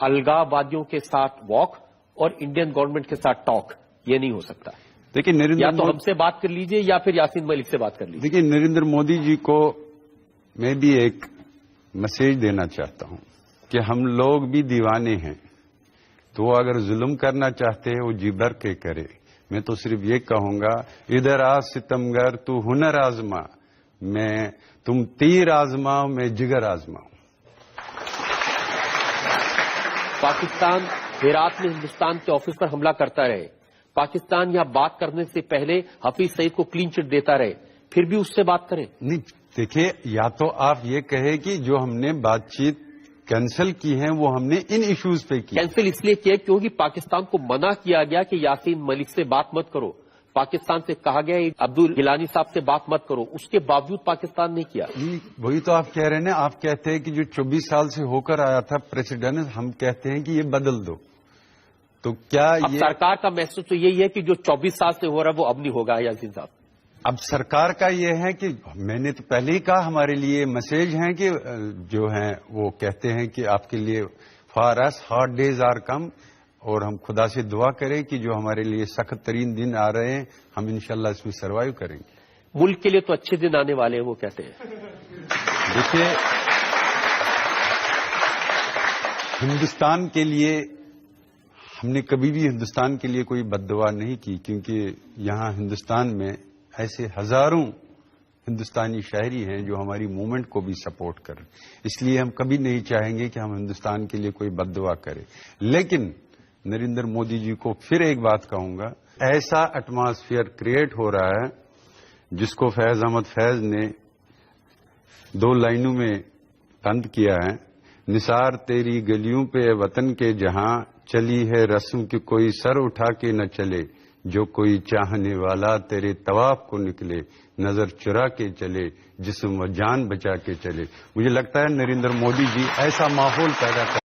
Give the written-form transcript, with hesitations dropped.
अलगाववादियों के साथ वॉक और इंडियन गवर्नमेंट के साथ टॉक, ये नहीं हो सकता। देखिए नरेंद्र, या तो हमसे बात कर लीजिए या फिर यासीन मलिक से बात कर लीजिए। देखिए नरेंद्र मोदी जी को मैं भी एक मैसेज देना चाहता हूं कि हम लोग भी दीवाने हैं, तो वो अगर जुल्म करना चाहते हैं वो जी भर के करे। मैं तो सिर्फ ये कहूंगा, इधर आज सितमगर तू हुनर आजमा, तुम तीर आजमाओ मैं जिगर आजमाऊं। पाकिस्तान हेरात में हिंदुस्तान के ऑफिस पर हमला करता रहे, पाकिस्तान यहां बात करने से पहले हफीज सईद को क्लीन चिट देता रहे, फिर भी उससे बात करें। नहीं, देखिए या तो आप ये कहे कि जो हमने बातचीत कैंसिल की है वो हमने इन इश्यूज पे की। कैंसिल इसलिए किया क्योंकि पाकिस्तान को मना किया गया कि यासीन मलिक से बात मत करो, पाकिस्तान से कहा गया अब्दुल गिलानी साहब से बात मत करो, उसके बावजूद पाकिस्तान ने किया। वही तो आप कह रहे हैं ना, आप कहते हैं कि जो 24 साल से होकर आया था प्रेसिडेंट, हम कहते हैं कि ये बदल दो, तो क्या अब ये सरकार का मैसेज तो यही है कि जो 24 साल से हो रहा है वो अब नहीं होगा यासीन साहब। अब सरकार का ये है कि मैंने तो पहले ही कहा हमारे लिए मैसेज है कि जो है वो कहते हैं कि आपके लिए for us hard days are come, और हम खुदा से दुआ करें कि जो हमारे लिए सख्त तरीन दिन आ रहे हैं हम इंशाल्लाह इसमें सर्वाइव करेंगे। मुल्क के लिए तो अच्छे दिन आने वाले हैं, वो कहते हैं। देखिए हिंदुस्तान के लिए हमने कभी भी हिंदुस्तान के लिए कोई बद्दुआ नहीं की, क्योंकि यहां हिंदुस्तान में ऐसे हजारों हिंदुस्तानी शहरी हैं जो हमारी मूवमेंट को भी सपोर्ट करें, इसलिए हम कभी नहीं चाहेंगे कि हम हिंदुस्तान के लिए कोई बद्दुआ करें। लेकिन नरेंद्र मोदी जी को फिर एक बात कहूंगा, ऐसा एटमॉस्फेयर क्रिएट हो रहा है जिसको फैज अहमद फैज ने 2 लाइनों में बंद किया है। निसार तेरी गलियों पे वतन के जहां चली है रस्म की कोई सर उठा के न चले, जो कोई चाहने वाला तेरे तवाफ को निकले, नजर चुरा के चले, जिस्म व जान बचा के चले। मुझे लगता है नरेंद्र मोदी जी ऐसा माहौल पैदा कर